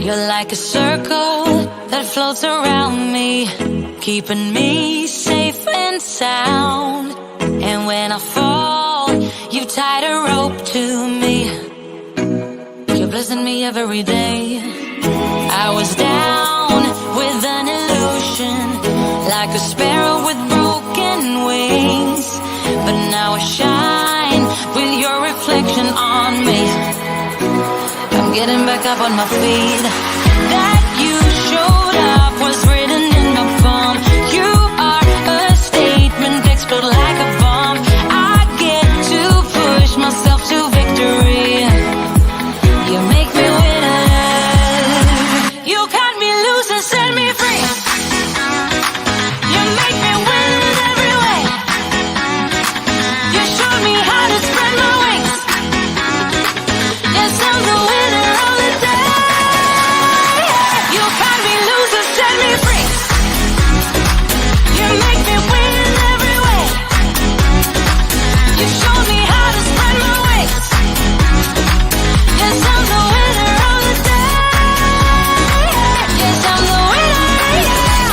You're like a circle that floats around me, keeping me safe and sound. And when I fall, you tied a rope to me. You're blessing me every day. I was down with an illusion, like a sparrow with broken wings. But now I shine with your reflection on me. I'm getting back up on my feet. That you showed up was written in the palm. You are a statement, explode like a bomb. I get to push myself to victory. You make me winner. You cut me loose and set me free. You make me win in every way. You showed me how to spread my wings. Yes, I'm the winner of the day. You cut me loose and set me free. You make me win in every way. You showed me how to spread my wings. Yes, I'm the winner of the day. Yes, I'm the winner, yeah.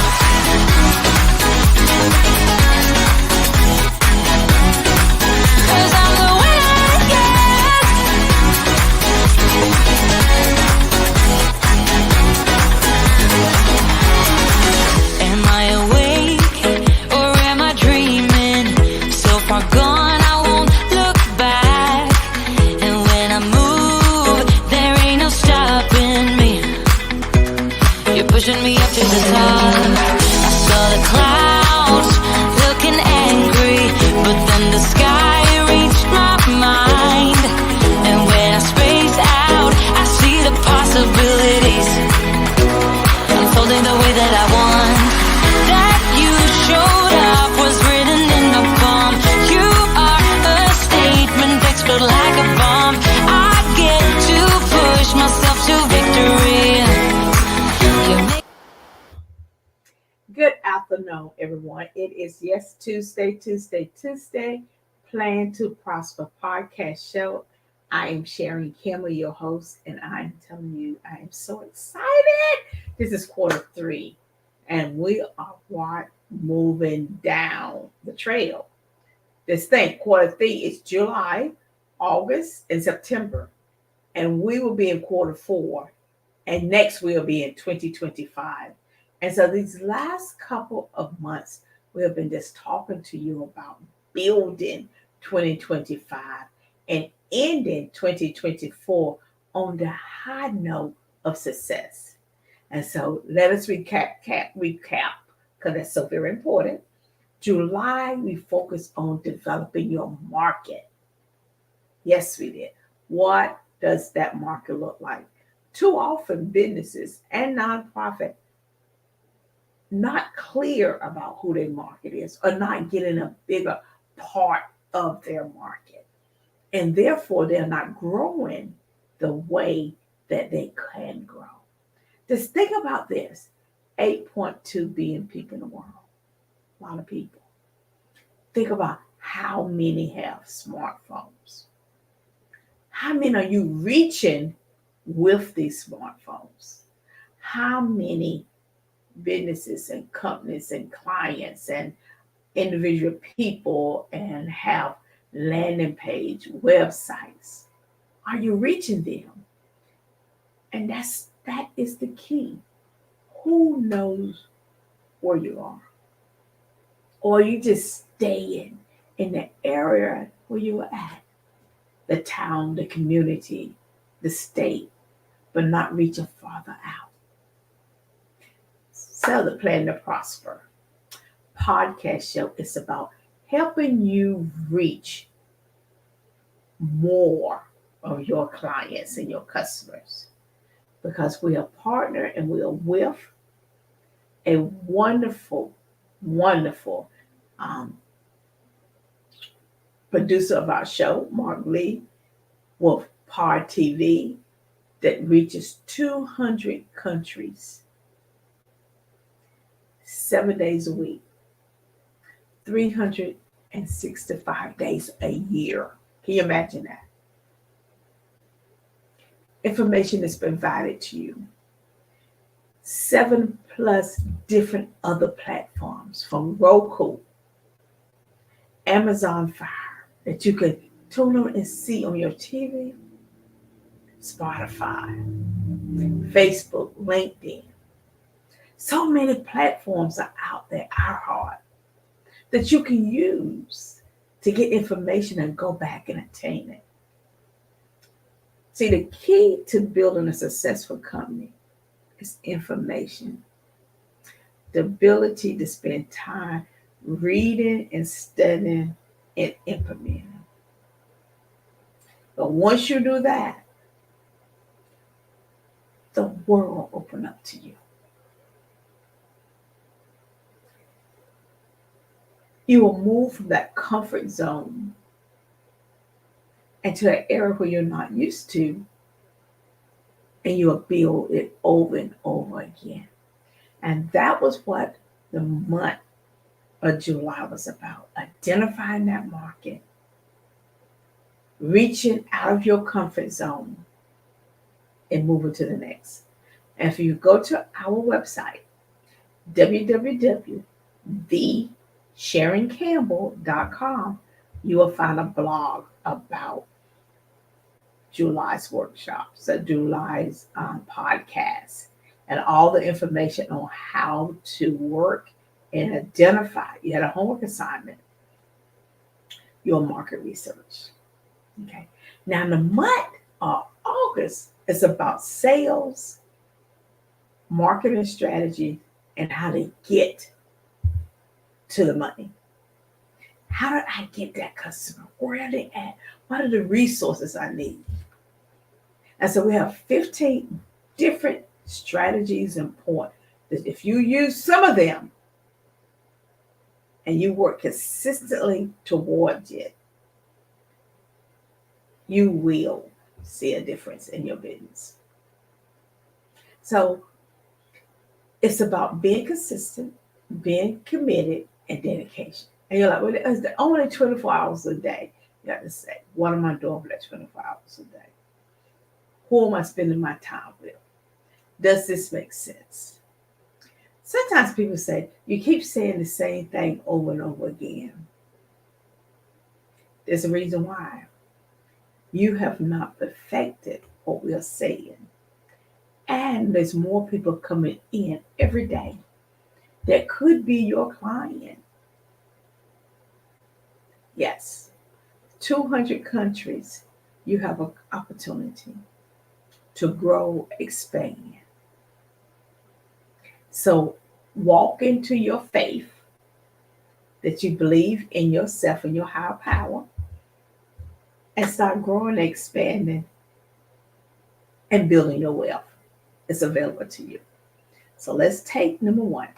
'Cause I'm the winner, yeah. Am I awake or am I dreaming? So far gone, I won't look back. And when I move, there ain't no stopping me. You're pushing me up to the top. I saw the clouds looking angry, but then the sky reached my mind. And when I space out, I see the possibilities unfolding the way that I want. That you showed up was written in the palm. You are a statement, explode like a bomb. I get to push myself to victory. You make Good afternoon, everyone. It is Tuesday, Plan to Prosper podcast show. I am Sharon Kimmel, your host, and I'm telling you, I am so excited. This is quarter 3, and we are moving down the trail. This thing, quarter 3 is July, August, and September, and we will be in quarter 4, and next we'll be in 2025. And so these last couple of months, we have been just talking to you about building 2025 and ending 2024 on the high note of success. And so let us recap, because that's so very important. July, we focused on developing your market. Yes, we did. What does that market look like? Too often, businesses and nonprofit not clear about who their market is or not getting a bigger part of their market. And therefore, they're not growing the way that they can grow. Just think about this. 8.2 billion people in the world. A lot of people. Think about how many have smartphones. How many are you reaching with these smartphones? How many businesses and companies and clients and individual people and have landing page websites? Are you reaching them? And that is the key. Who knows where you are? Or you just staying in the area where you are at, the town, the community, the state, but not reaching farther out. So the Plan to Prosper podcast show is about helping you reach more of your clients and your customers, because we are partnered and we are with a wonderful producer of our show, Mark Lee, with Par TV, that reaches 200 countries, 7 days a week, 365 days a year. Can you imagine that? Information is provided to you 7+ different other platforms from Roku, Amazon Fire that you can tune on and see on your TV, Spotify, Facebook, LinkedIn. So many platforms are out there, iHeart, that you can use to get information and go back and attain it. See, the key to building a successful company is information, the ability to spend time reading and studying and implementing. But once you do that, the world will open up to you. You will move from that comfort zone into an area where you're not used to, and you will build it over and over again. And that was what the month of July was about, identifying that market, reaching out of your comfort zone, and moving to the next. And if you go to our website, www.thesharoncampbell.com, you will find a blog about July's workshops, July's podcast, and all the information on how to work and identify. You had a homework assignment, your market research. Okay. Now, in the month of August, it's about sales, marketing strategy, and how to get to the money. How do I get that customer? Where are they at? What are the resources I need? And so we have 15 different strategies and points that if you use some of them and you work consistently towards it, you will see a difference in your business. So it's about being consistent, being committed, and dedication. And you're like, well, it's only 24 hours a day. You have to say, what am I doing for that 24 hours a day? Who am I spending my time with? Does this make sense? Sometimes people say, you keep saying the same thing over and over again. There's a reason why. You have not perfected what we are saying. And there's more people coming in every day that could be your client. Yes, 200 countries, you have an opportunity to grow, expand. So walk into your faith that you believe in yourself and your higher power, and start growing, expanding, and building your wealth. It's available to you. So let's take number 1,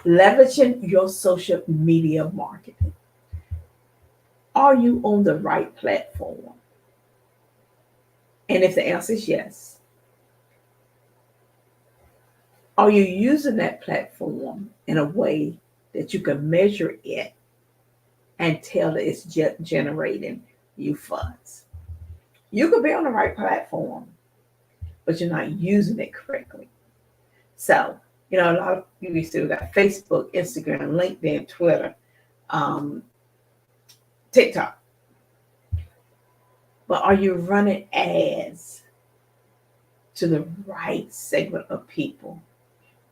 leveraging your social media marketing. Are you on the right platform? And if the answer is yes, are you using that platform in a way that you can measure it and tell that it's generating you funds? You could be on the right platform, but you're not using it correctly. So, a lot of people still got Facebook, Instagram, LinkedIn, Twitter, TikTok. But are you running ads to the right segment of people?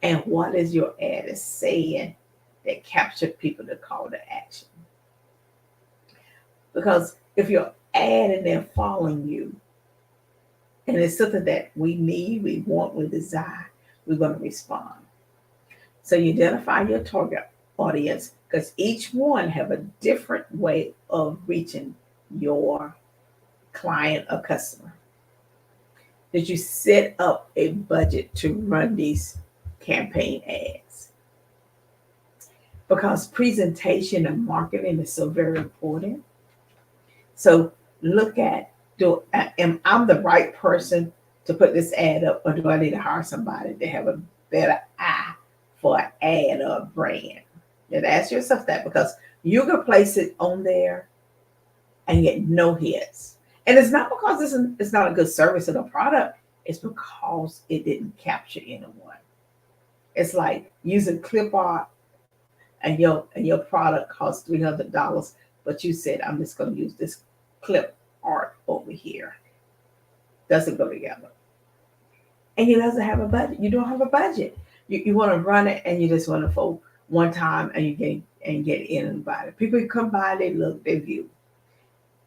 And what is your ad saying that capture people to call to action? Because if your ad and they're following you, and it's something that we need, we want, we desire, we're going to respond. So you identify your target audience, because each one have a different way of reaching your client or customer. Did you set up a budget to run these campaign ads? Because presentation and marketing is so very important. So look at, am I the right person to put this ad up, or do I need to hire somebody to have a better eye for an ad or a brand? And ask yourself that, because you can place it on there and get no hits. And it's not because it's not a good service or a product. It's because it didn't capture anyone. It's like using clip art and your product costs $300, but you said I'm just going to use this clip art over here. Doesn't go together. And he doesn't have a budget. You don't have a budget. You want to run it and you just want to for one time and you get in and buy it. People come by, they look, they view.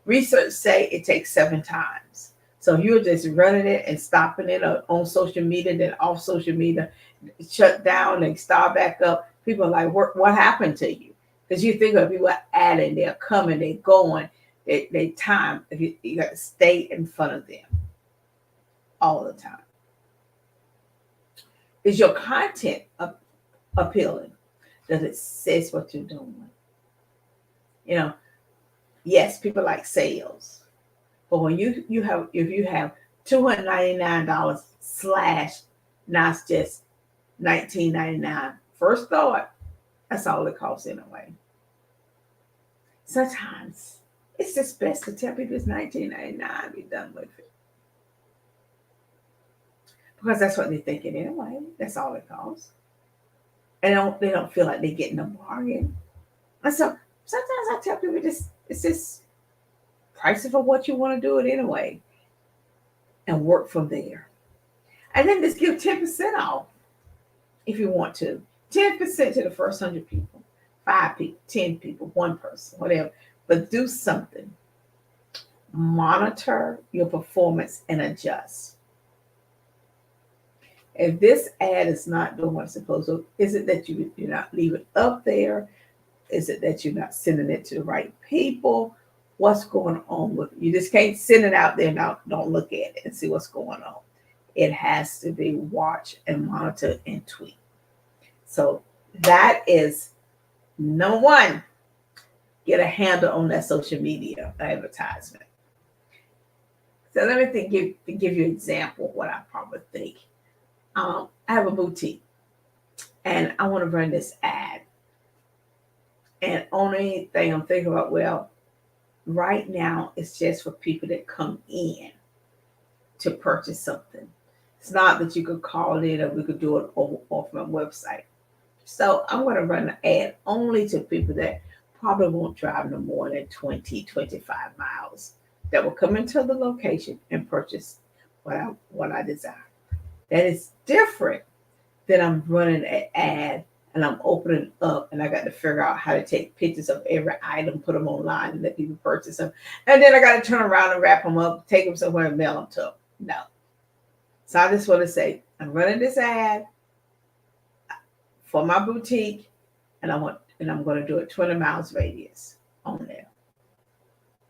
Research say it takes 7 times. So you're just running it and stopping it on social media, then off social media, shut down and start back up. People are like, what happened to you? Because you think of people adding, they're coming, they're going, they time. You got to stay in front of them all the time. Is your content appealing? Does it says what you're doing? Yes, people like sales, but when if you have $299 / now it's just $19.99. First thought, that's all it costs anyway. Sometimes it's just best to tell people it's $19.99. Be done with it. Because that's what they're thinking anyway. That's all it costs. And they don't feel like they're getting a bargain. And so sometimes I tell people it's just price it for what you want to do it anyway. And work from there. And then just give 10% off if you want to. 10% to the first 100 people. 5 people, 10 people, 1 person, whatever. But do something. Monitor your performance and adjust. If this ad is not doing what it's supposed to, is it that you're not leaving it up there? Is it that you're not sending it to the right people? What's going on with it? You just can't send it out there and don't look at it and see what's going on. It has to be watched and monitored and tweaked. So that is number 1. Get a handle on that social media advertisement. So let me give you an example of what I probably think. I have a boutique and I want to run this ad. And only thing I'm thinking about, well, right now it's just for people that come in to purchase something. It's not that you could call in or we could do it off my website. So I'm going to run an ad only to people that probably won't drive no more than 20, 25 miles, that will come into the location and purchase what I desire. That is different than I'm running an ad and I'm opening up and I got to figure out how to take pictures of every item, put them online and let people purchase them. And then I got to turn around and wrap them up, take them somewhere and mail them to them. No. So I just want to say, I'm running this ad for my boutique and I'm going to do it 20 miles radius on there.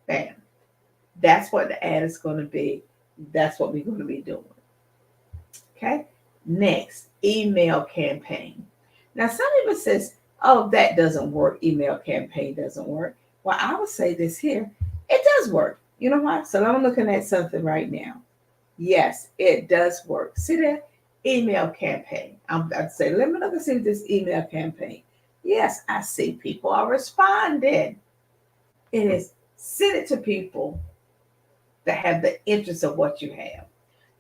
Bam. That's what the ad is going to be. That's what we're going to be doing. Okay. Next, email campaign. Now, some people says, oh, that doesn't work. Email campaign doesn't work. Well, I would say this here. It does work. You know what? So I'm looking at something right now. Yes, it does work. See that? Email campaign. I'd say, let me look and see this email campaign. Yes, I see people are responding. It is send it to people that have the interest of what you have.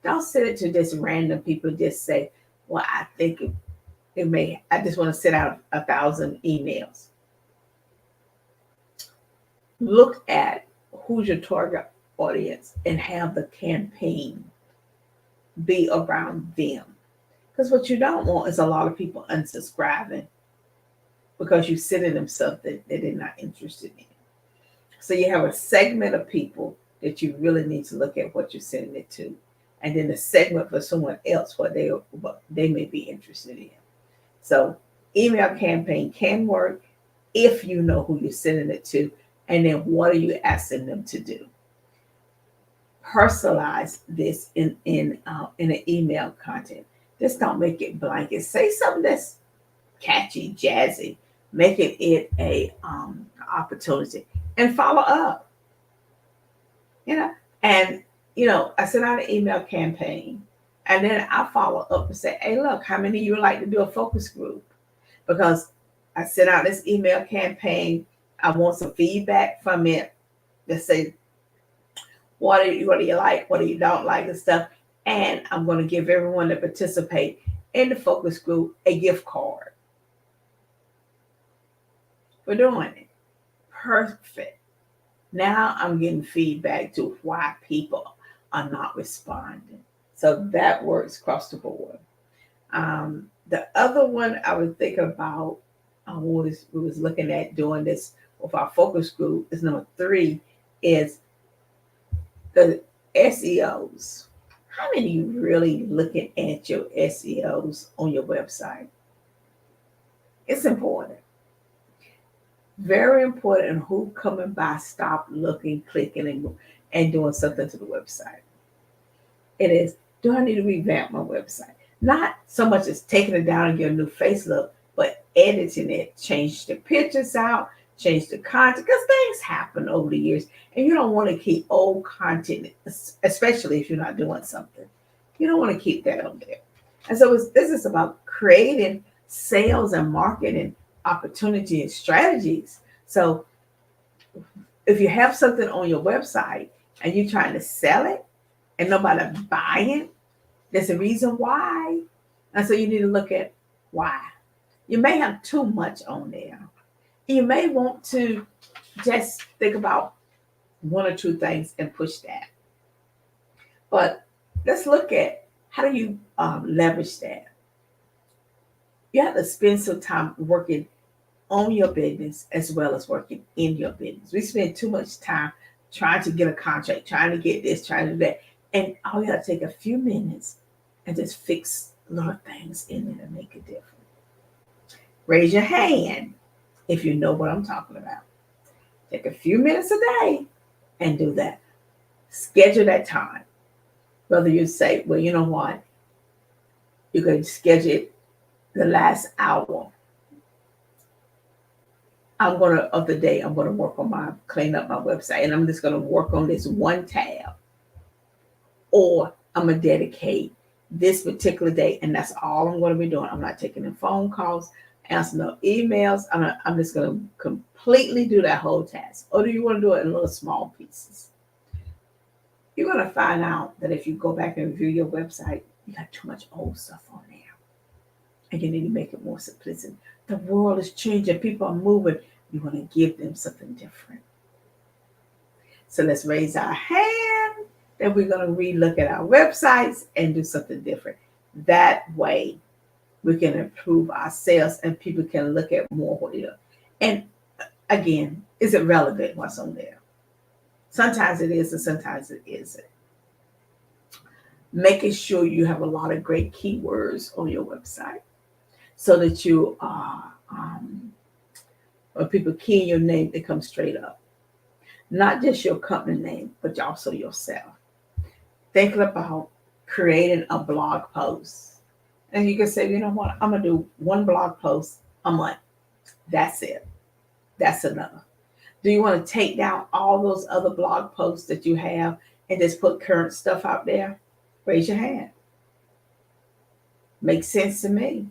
Don't send it to just random people. Just say, well, I think it may, I just want to send out 1,000 emails. Look at who's your target audience and have the campaign be around them. Because what you don't want is a lot of people unsubscribing because you're sending them something that they're not interested in. So you have a segment of people that you really need to look at what you're sending it to. And then the segment for someone else what they may be interested in. So email campaign can work if you know who you're sending it to, and then what are you asking them to do. Personalize this in an email content. Just don't make it blanket. Say something that's catchy, jazzy, making it a opportunity, and follow up. And I sent out an email campaign and then I follow up and say, hey, look, how many of you would like to do a focus group? Because I sent out this email campaign. I want some feedback from it. Just say, what do you like? What do you don't like and stuff? And I'm going to give everyone that participate in the focus group a gift card for doing it. Perfect. Now I'm getting feedback to why people are not responding. So that works across the board. The other one I was thinking about, we was looking at doing this with our focus group, is number 3, is the SEOs. How many of you really looking at your SEOs on your website? It's important. Very important. And who coming by, stop looking, clicking, and doing something to the website. It is, do I need to revamp my website? Not so much as taking it down and get a new facelift, but editing it, change the pictures out, change the content, because things happen over the years, and you don't want to keep old content, especially if you're not doing something. You don't want to keep that on there. And so this is about creating sales and marketing opportunity and strategies. So if you have something on your website and you're trying to sell it and nobody buying, there's a reason why. And so you need to look at why. You may have too much on there. You may want to just think about 1 or 2 things and push that. But let's look at how do you leverage that. You have to spend some time working on your business as well as working in your business. We spend too much time trying to get a contract, trying to get this, trying to do that. And all you got to take a few minutes and just fix little things in it and make a difference. Raise your hand if you know what I'm talking about. Take a few minutes a day and do that. Schedule that time. Whether you say, well, you know what? You can schedule it the last hour. I'm going to work on clean up my website, and I'm just going to work on this one tab. Or I'm going to dedicate this particular day, and that's all I'm going to be doing. I'm not taking in phone calls, answering no emails. I'm just going to completely do that whole task. Or do you want to do it in little small pieces? You're going to find out that if you go back and review your website, you got too much old stuff on there. And you need to make it more simplistic. The world is changing. People are moving. You want to give them something different. So let's raise our hand that we're going to relook at our websites and do something different. That way, we can improve our sales and people can look at more what it is. And again, is it relevant what's on there? Sometimes it is and sometimes it isn't. Making sure you have a lot of great keywords on your website so that you are, when people key in your name, they come straight up. Not just your company name, but also yourself. Thinking about creating a blog post. And you can say, you know what, I'm going to do 1 blog post a month. That's it. That's enough. Do you want to take down all those other blog posts that you have and just put current stuff out there? Raise your hand. Makes sense to me.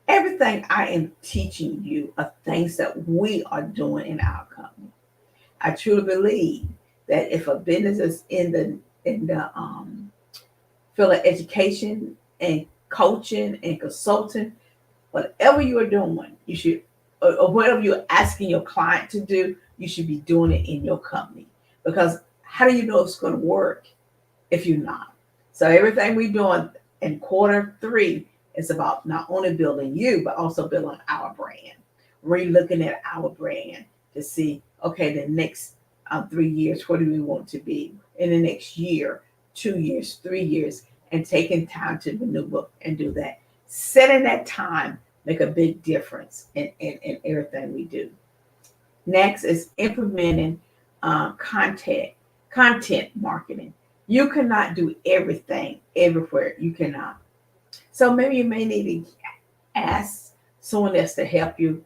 Everything I am teaching you are things that we are doing in our company. I truly believe that if a business is in the field of education and coaching and consulting, whatever you are doing, you should, or whatever you're asking your client to do, you should be doing it in your company. Because how do you know it's going to work if you're not? So everything we're doing in Q3 is about not only building you, but also building our brand. We're looking at our brand to see, okay, the next 3 years, what do we want to be in the next year, 2 years, 3 years, and taking time to maneuver and do that. Setting that time make a big difference in everything we do. Next is implementing content marketing. You cannot do everything everywhere. You cannot. So maybe you may need to ask someone else to help you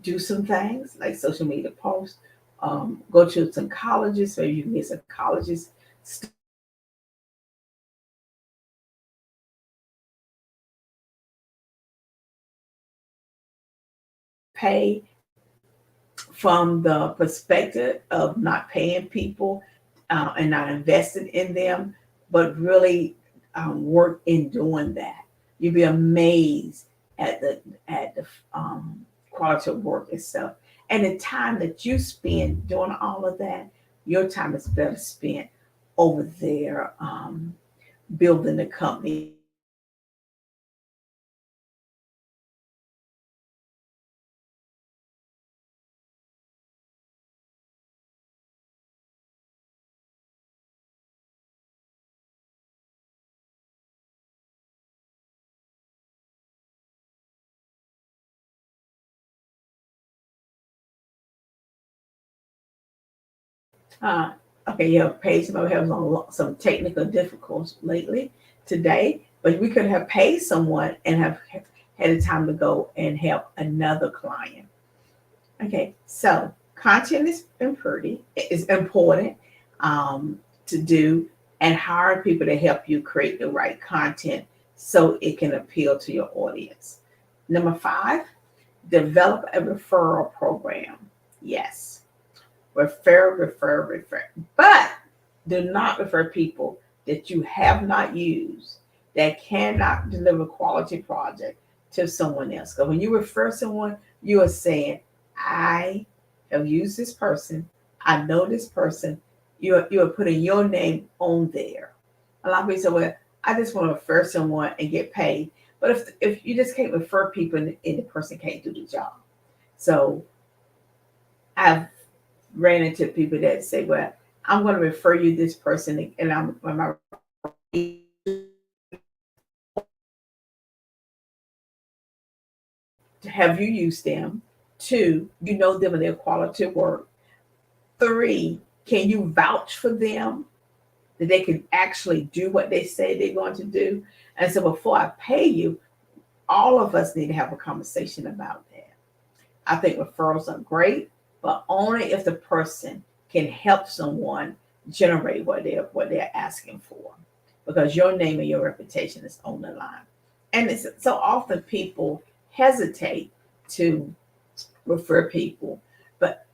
do some things like social media posts. Go to some colleges, so you can get some colleges. Pay from the perspective of not paying people and not invested in them, but really work in doing that. You'd be amazed at the quality of work itself, and the time that you spend doing all of that. Your time is better spent over there building the company and making sure that the company is Uh, okay, yeah, Paige might have some technical difficulties lately today, but we could have paid someone and have had the time to go and help another client. Okay, so content is important to do, and hire people to help you create the right content so it can appeal to your audience. Number five, develop a referral program. Yes, refer. But do not refer people that you have not used, that cannot deliver quality project to someone else. Because when you refer someone, you are saying, I have used this person, I know this person. You are putting your name on there. A lot of people say, well, I just want to refer someone and get paid. But if you just can't refer people and the person can't do the job. So I've ran into people that say, well, I'm going to refer you this person, and have you used them? Two, you know them and their quality of work. Three, can you vouch for them that they can actually do what they say they're going to do? And so before I pay you, all of us need to have a conversation about that. I think referrals are great, but only if the person can help someone generate what they're asking for, because your name and your reputation is on the line. And it's so often people hesitate to refer people, but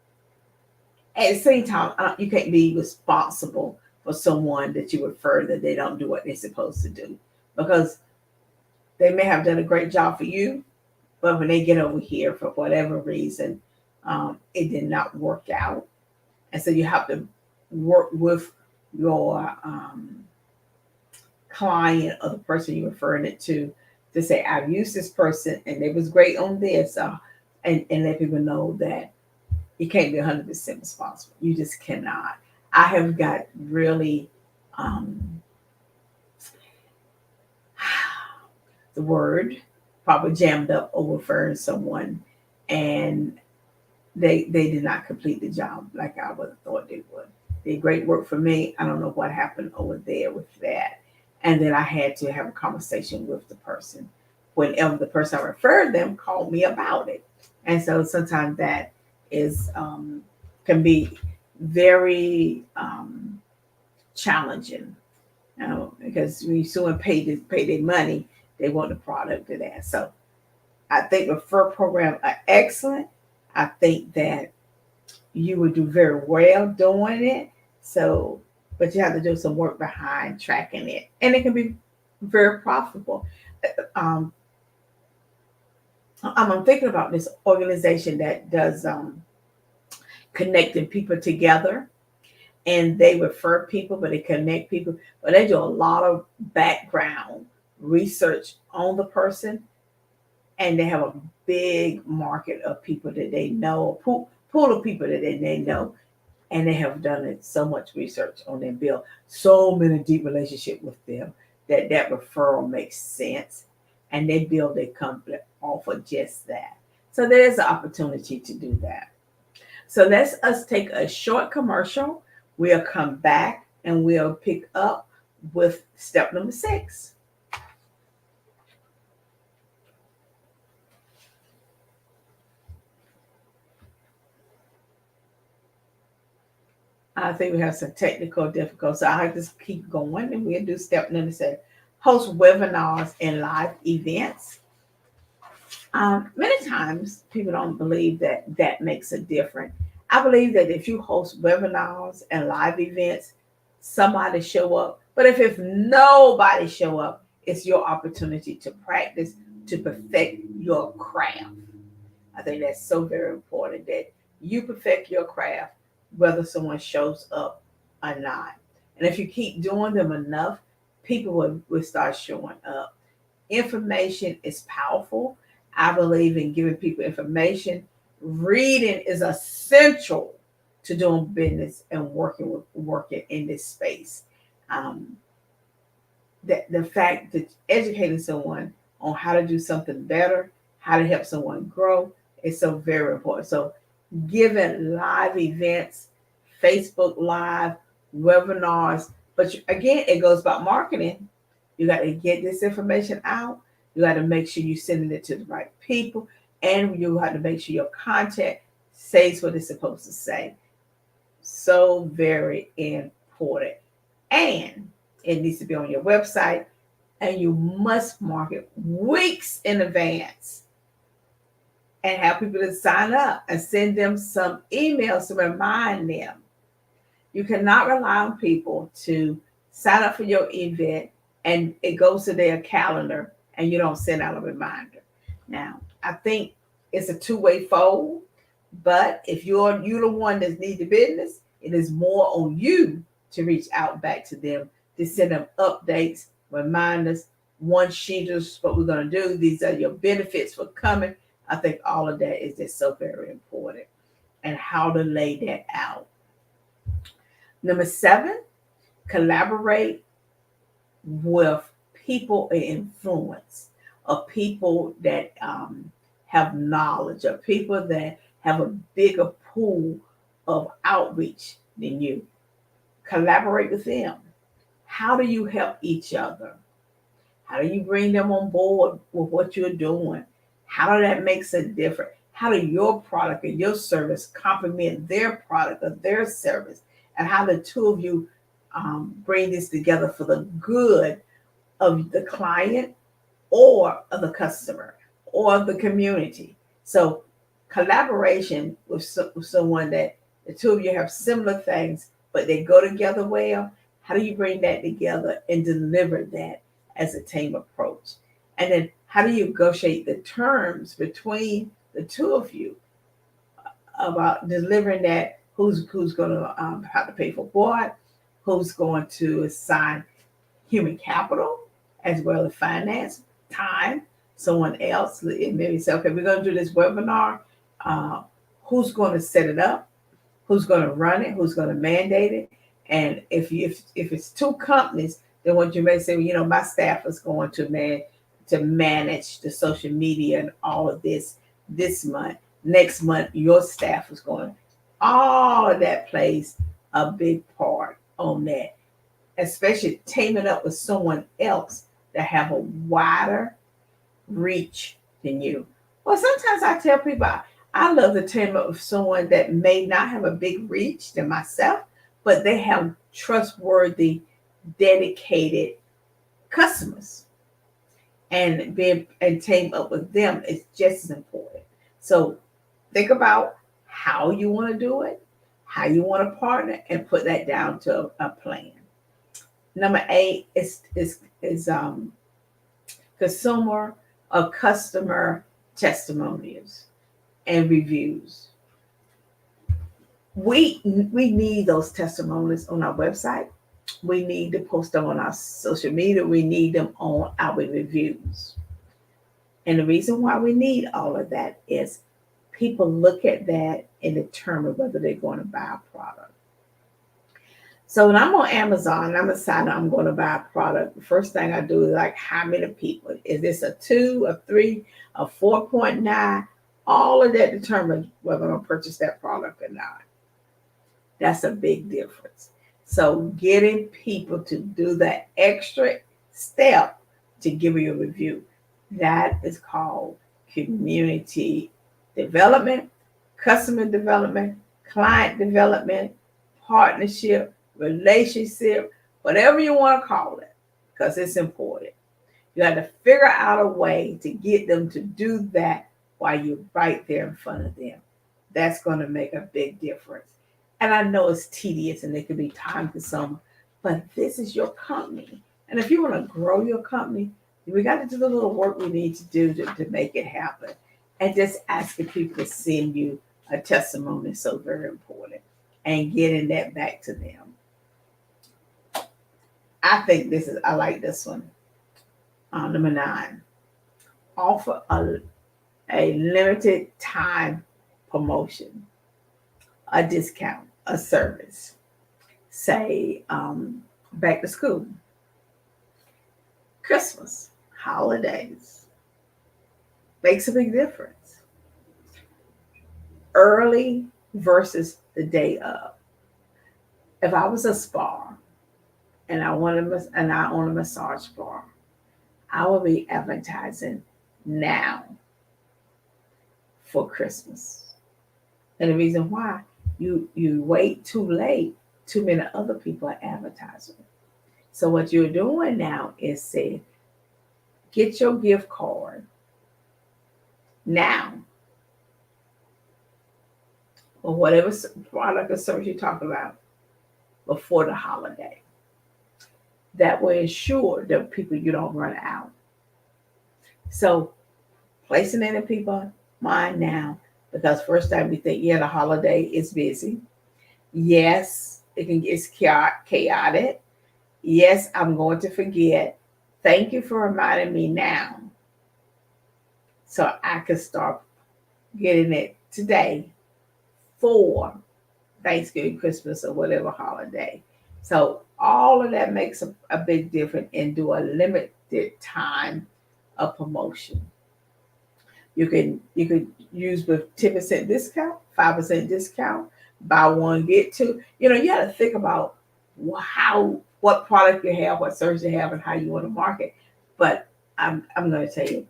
at the same time, you can't be responsible for someone that you refer that they don't do what they're supposed to do, because they may have done a great job for you, but when they get over here for whatever reason, it did not work out. And so you have to work with your client or the person you're referring it to say, I've used this person and it was great on this, and let people know that you can't be 100% responsible. You just cannot. I have got really the word probably jammed up over referring someone, and they did not complete the job like I would have thought they would. They did great work for me. I don't know what happened over there with that. And then I had to have a conversation with the person whenever the person I referred them called me about it. And so sometimes that is can be very challenging, because when you someone pay their money, they want the product of that. So I think referral programs are excellent. I think that you would do very well doing it. So, but you have to do some work behind tracking it, and it can be very profitable. Um, I'm thinking about this organization that does connecting people together, and they refer people, but they connect people, but they do a lot of background research on the person, and they have a big market of people that they know, pool of people that they know, and they have done it so much research on them, built so many deep relationship with them that referral makes sense, and they build a company off of just that. So there's an opportunity to do that. So let's us take a short commercial. We'll come back and we'll pick up with step number 6. I think we have some technical difficulties. So I'll just keep going and we'll do step number 6. Host webinars and live events. Many times people don't believe that that makes a difference. I believe that if you host webinars and live events, somebody show up. But if nobody show up, it's your opportunity to practice, to perfect your craft. I think that's so very important that you perfect your craft, whether someone shows up or not. And if you keep doing them enough, people will start showing up. Information is powerful. I believe in giving people information. Reading is essential to doing business and working in this space. Um, the fact that educating someone on how to do something better, how to help someone grow, is so very important. So, giving live events, Facebook Live, webinars, but again, it goes about marketing. You got to get this information out. You got to make sure you're sending it to the right people, and you have to make sure your content says what it's supposed to say. So very important. And it needs to be on your website, and you must market weeks in advance and have people to sign up and send them some emails to remind them. You cannot rely on people to sign up for your event and it goes to their calendar and you don't send out a reminder. Now, I think it's a two-way fold, but if you're the one that needs the business, it is more on you to reach out back to them, to send them updates, reminders, one sheet is what we're going to do. These are your benefits for coming. I think all of that is just so very important, and how to lay that out. Number 7, collaborate with people of influence, or people that have knowledge, or people that have a bigger pool of outreach than you. Collaborate with them. How do you help each other? How do you bring them on board with what you're doing? How do that makes a difference? How do your product and your service complement their product or their service? And how the two of you bring this together for the good of the client or of the customer or of the community. So collaboration with someone that the two of you have similar things, but they go together well. How do you bring that together and deliver that as a team approach? And then how do you negotiate the terms between the two of you about delivering that? Who's going to have to pay for what? Who's going to assign human capital as well as finance, time? Someone else maybe say, okay, we're going to do this webinar. Who's going to set it up? Who's going to run it? Who's going to mandate it? And if it's two companies, then what you may say, well, my staff is going to manage the social media and all of this month. Next month, your staff is going. All of that plays a big part on that, especially teaming up with someone else that have a wider reach than you. Well, sometimes I tell people I love to team up with someone that may not have a big reach than myself, but they have trustworthy, dedicated customers. And team up with them is just as important. So think about how you want to do it, how you want to partner, and put that down to a plan. Number 8 is consumer or customer testimonials and reviews. We need those testimonials on our website. We need to post them on our social media. We need them on our reviews. And the reason why we need all of that is people look at that and determine whether they're going to buy a product. So when I'm on Amazon and I'm deciding I'm going to buy a product, the first thing I do is like, how many people? Is this a 2, a 3, a 4.9? All of that determines whether I'm going to purchase that product or not. That's a big difference. So getting people to do that extra step to give you a review, that is called community development, customer development, client development, partnership, relationship, whatever you want to call it, because it's important. You have to figure out a way to get them to do that while you're right there in front of them. That's going to make a big difference. And I know it's tedious and it can be time consuming, but this is your company. And if you want to grow your company, we got to do the little work we need to do to make it happen. And just asking people to send you a testimony is so very important. And getting that back to them. I like this one. Number 9, offer a limited time promotion, a discount, a service. Say, back to school, Christmas, holidays. Makes a big difference. Early versus the day of. If I was a spa and I own a massage bar, I will be advertising now for Christmas. And the reason why, you wait too late, too many other people are advertising. So what you're doing now is say, get your gift card now, or whatever product or service you're talking about before the holiday. That will ensure that people you don't run out. So placing it in people's mind now, because first time we think, yeah, the holiday is busy. Yes, it's chaotic. Yes, I'm going to forget. Thank you for reminding me now, so I can start getting it today for Thanksgiving, Christmas, or whatever holiday. So all of that makes a big difference, and do a limited time of promotion. You can use with 10% discount, 5% discount, buy one, get two. You got to think about what product you have, what service you have, and how you want to market. But I'm going to tell you,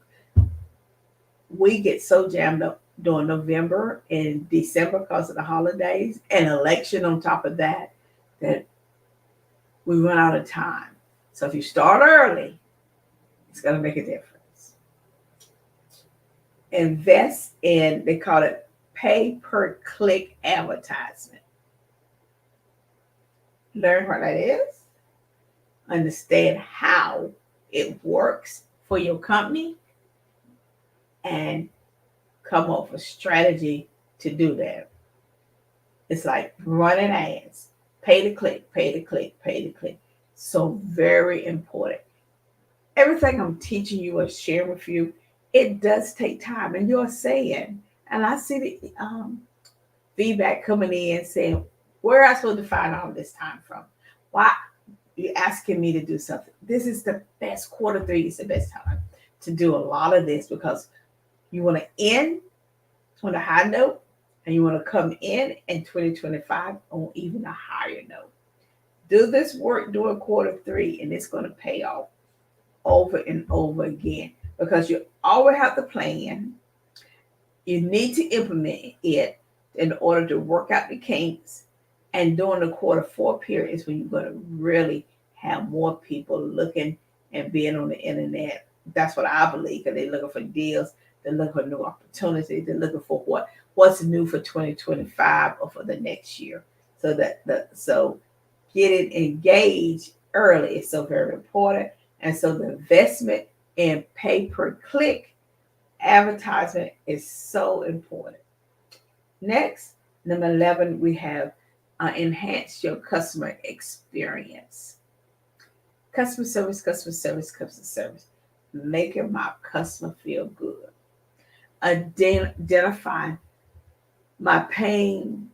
we get so jammed up during November and December because of the holidays and election on top of that we run out of time. So if you start early, it's going to make a difference. Invest in, they call it pay per click advertisement. Learn what that is. Understand how it works for your company, and come up with a strategy to do that. It's like running ads. Pay to click, pay to click, pay to click. So very important. Everything I'm teaching you or sharing with you, it does take time. And you're saying, and I see the feedback coming in saying, where am I supposed to find all this time from? Why you're asking me to do something? This is the best, Q3 is the best time to do a lot of this, because you want to end on a high note, and you want to come in 2025 on even a higher note. Do this work during Q3, and it's going to pay off over and over again, because you always have to plan. You need to implement it in order to work out the kinks. And during the Q4 period is when you're going to really have more people looking and being on the internet. That's what I believe, because they're looking for deals. They're looking for new opportunities. They're looking for what's new for 2025 or for the next year. So getting engaged early is so very important. And so the investment in pay per click advertisement is so important. Next, number 11, we have enhance your customer experience. Customer service, customer service, customer service. Making my customer feel good. Identify my pain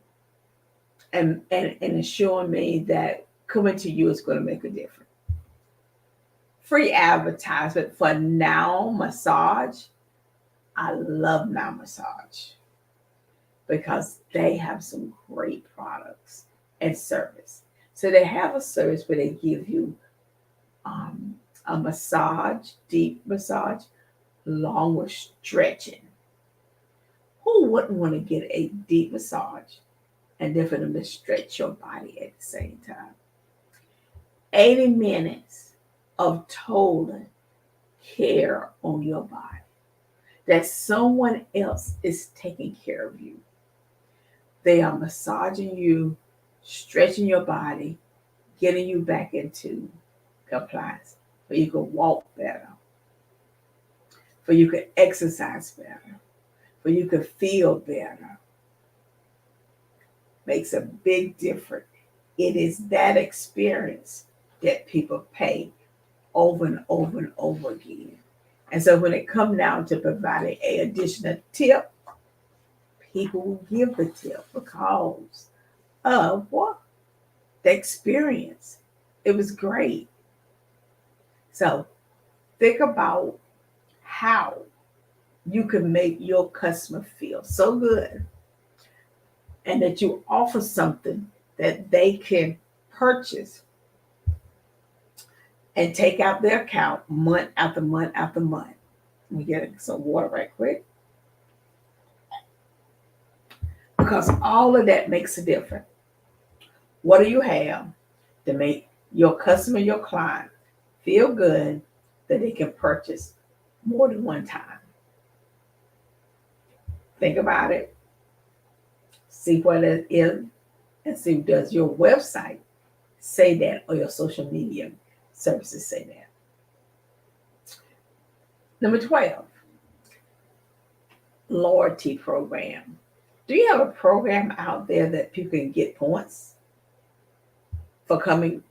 and ensuring me that coming to you is going to make a difference. Free advertisement for Now Massage. I love Now Massage because they have some great products and service. So they have a service where they give you a massage, deep massage, along with stretching. Who wouldn't want to get a deep massage and then for them to stretch your body at the same time? 80 minutes of total care on your body. That someone else is taking care of you. They are massaging you, stretching your body, getting you back into compliance, for you can walk better, for you can exercise better, for you can feel better. Makes a big difference. It is that experience that people pay over and over and over again. And so when it comes down to providing an additional tip, people will give the tip because of what? The experience. It was great. So think about how you can make your customer feel so good and that you offer something that they can purchase and take out their account month after month after month. Let me get some water right quick. Because all of that makes a difference. What do you have to make your customer, your client, feel good that they can purchase more than one time? Think about it. See what it is, and see, does your website say that or your social media services say that? Number 12, loyalty program. Do you have a program out there that people can get points for coming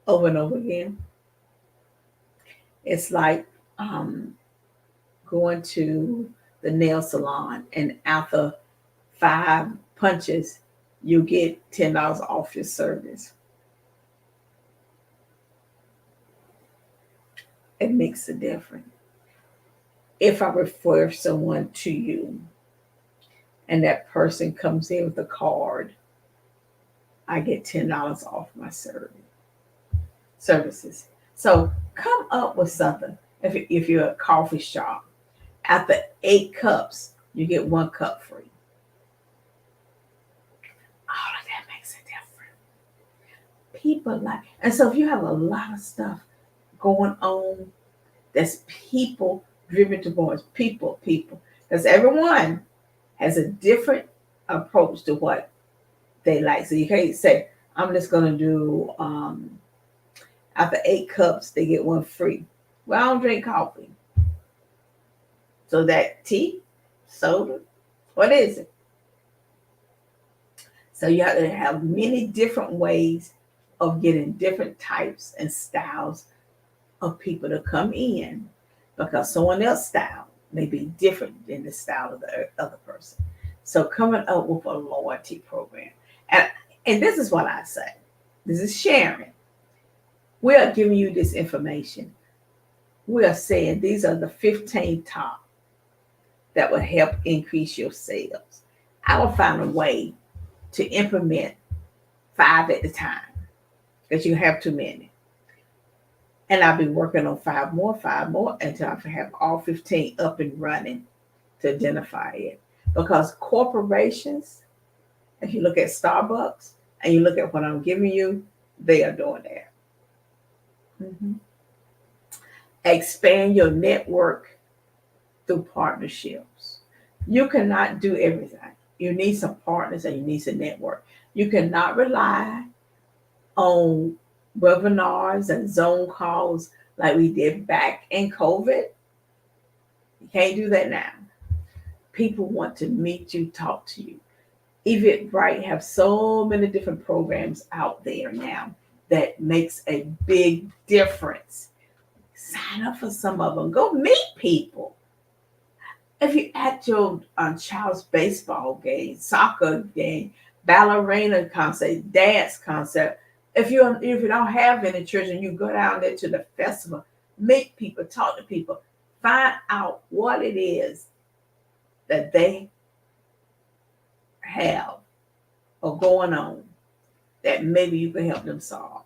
over and over again? It's like going to the nail salon, and after 5 punches, you get $10 off your service. It makes a difference. If I refer someone to you and that person comes in with a card, I get $10 off my services. So come up with something. If you're a coffee shop, after 8 cups, you get 1 cup free. All of that makes a difference. People like, and so if you have a lot of stuff going on that's people driven towards people, because everyone has a different approach to what they like. So you can't say, I'm just going to do, after 8 cups, they get 1 free. Well, I don't drink coffee. So that tea, soda, what is it? So you have to have many different ways of getting different types and styles of people to come in, because someone else's style may be different than the style of the other person. So coming up with a loyalty program. And this is what I say. This is sharing. We are giving you this information. We are saying these are the 15 top that will help increase your sales. I will find a way to implement 5 at a time, because you have too many. And I'll be working on 5 more until I have all 15 up and running to identify it. Because corporations, if you look at Starbucks and you look at what I'm giving you, they are doing that. Mm-hmm. Expand your network through partnerships. You cannot do everything. You need some partners and you need some network. You cannot rely on webinars and Zoom calls like we did back in COVID. You can't do that now. People want to meet you, talk to you. Eventbrite have so many different programs out there now that makes a big difference. Sign up for some of them. Go meet people. If you're at your child's baseball game, soccer game, ballerina concert, dance concert, if you don't have any children, you go down there to the festival, meet people, talk to people, find out what it is that they have or going on that maybe you can help them solve.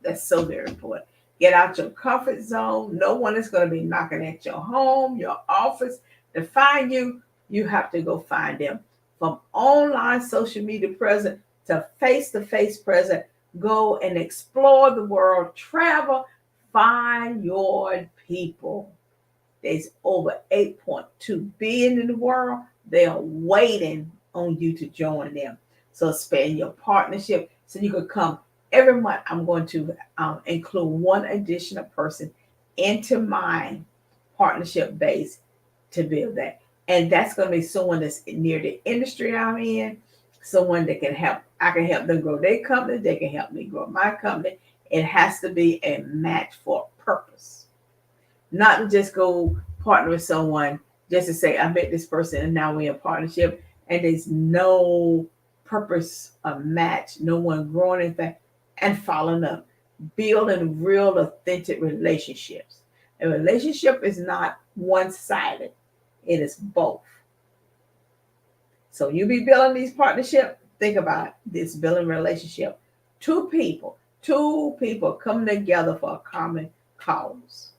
That's so very important. Get out your comfort zone. No one is going to be knocking at your home, your office. To find you, you have to go find them. From online social media present to face-to-face present, go and explore the world, travel, find your people. There's over 8.2 billion in the world. They are waiting on you to join them. So expand your partnership so you can come Every month, I'm going to include one additional person into my partnership base to build that. And that's going to be someone that's near the industry I'm in, someone that can help. I can help them grow their company. They can help me grow my company. It has to be a match for purpose, not to just go partner with someone just to say, I met this person and now we're in partnership and there's no purpose, a match, no one growing anything and following up, building real authentic relationships. A relationship is not one-sided, it is both. So you be building these partnerships, think about this building relationship. Two people come together for a common cause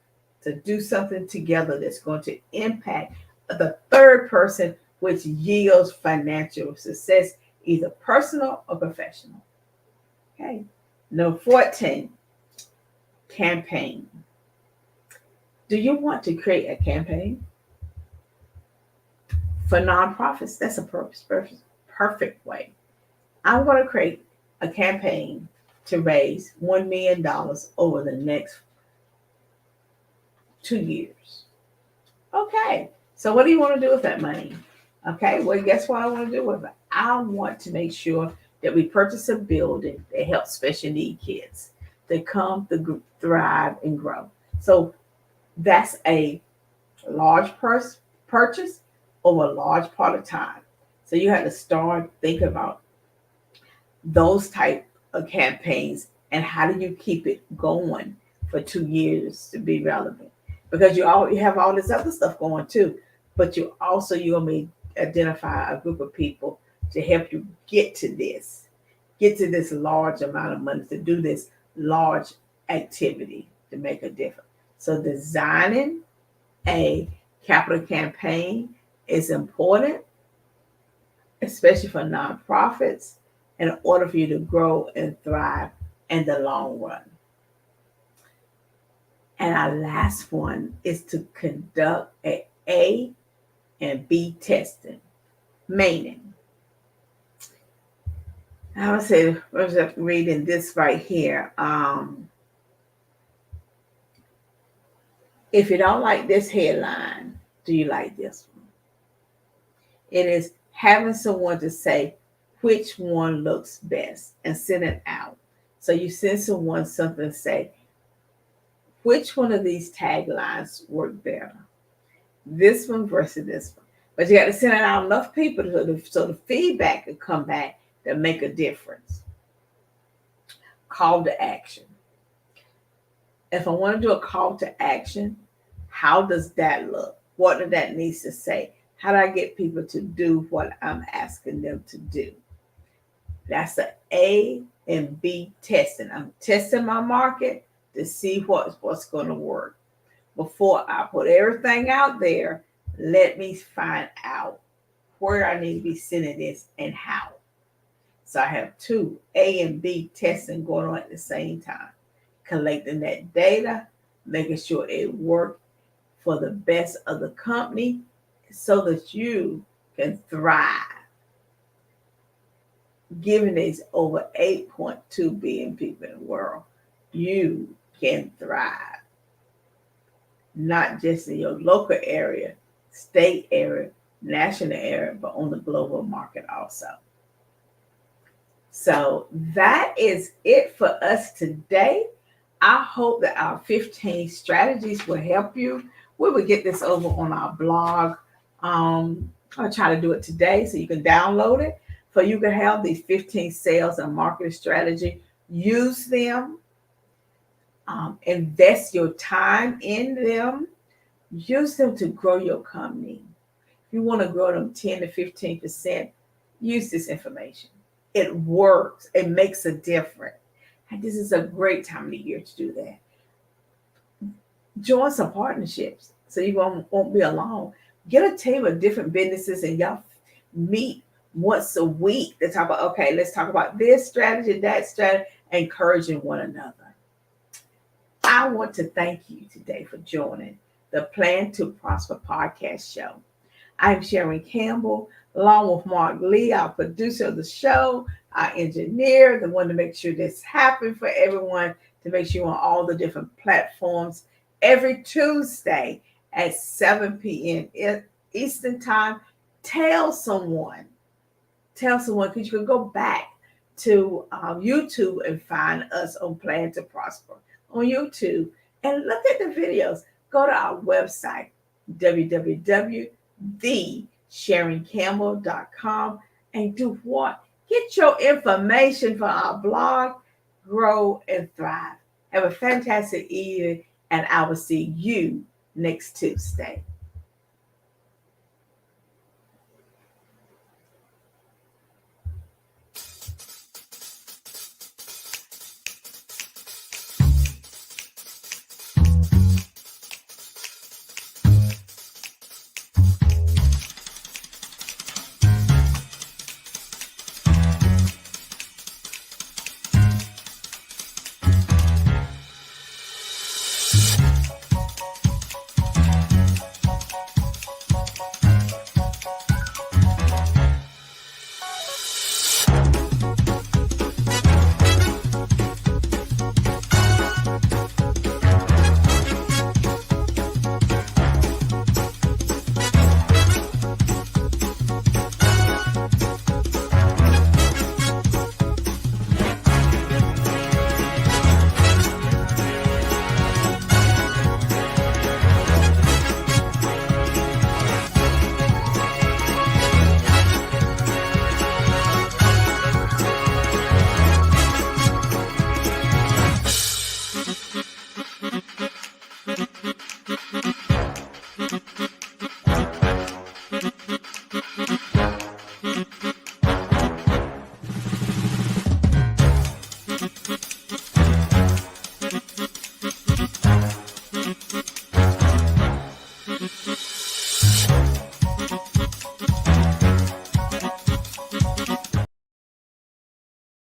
to do something together that's going to impact the third person, which yields financial success, either personal or professional. Okay. Number 14, campaign. Do you want to create a campaign for nonprofits? That's a perfect way. I'm going to create a campaign to raise $1 million over the next 2 years. Okay, so what do you want to do with that money? Okay, well, guess what I want to do with it? I want to make sure that we purchase a building that helps special need kids to come to thrive and grow. So that's a large purchase over a large part of time. So you have to start thinking about those type of campaigns and how do you keep it going for 2 years to be relevant? Because you have all this other stuff going too, but you're going to identify a group of people to help you get to this large amount of money to do this large activity to make a difference. So designing a capital campaign is important, especially for nonprofits, in order for you to grow and thrive in the long run. And our last one is to conduct A and B testing, meaning, I would say, I was just reading this right here. If you don't like this headline, do you like this one? It is having someone to say which one looks best and send it out. So you send someone something and say, which one of these taglines work better? This one versus this one. But you got to send it out enough people so the feedback can come back that make a difference. Call to action. If I want to do a call to action, how does that look? What does that need to say? How do I get people to do what I'm asking them to do? That's the A and B testing. I'm testing my market to see what's going to work. Before I put everything out there, let me find out where I need to be sending this and how. So I have 2 A and B testing going on at the same time. Collecting that data, making sure it works for the best of the company so that you can thrive. Given there's over 8.2 billion people in the world, you can thrive. Not just in your local area, state area, national area, but on the global market also. So that is it for us today. I hope that our 15 strategies will help you. We will get this over on our blog. I'll try to do it today so you can download it. So you can have these 15 sales and marketing strategy. Use them. Invest your time in them. Use them to grow your company. If you want to grow them 10 to 15%, use this information. It works. It makes a difference. And this is a great time of the year to do that. Join some partnerships so you won't be alone. Get a team of different businesses and y'all meet once a week to talk about, okay, let's talk about this strategy, that strategy, encouraging one another. I want to thank you today for joining the Plan to Prosper podcast show. I'm Sharon Campbell, along with Mark Lee, our producer of the show. our engineer, the one to make sure this happens for everyone, to make sure on all the different platforms every Tuesday at 7 p.m. Eastern Time. Tell someone, because you can go back to YouTube and find us on Plan to Prosper on YouTube and look at the videos. Go to our website, www.thesharingcampbell.com, and do what? Get your information for our blog, Grow and Thrive. Have a fantastic evening, and I will see you next Tuesday.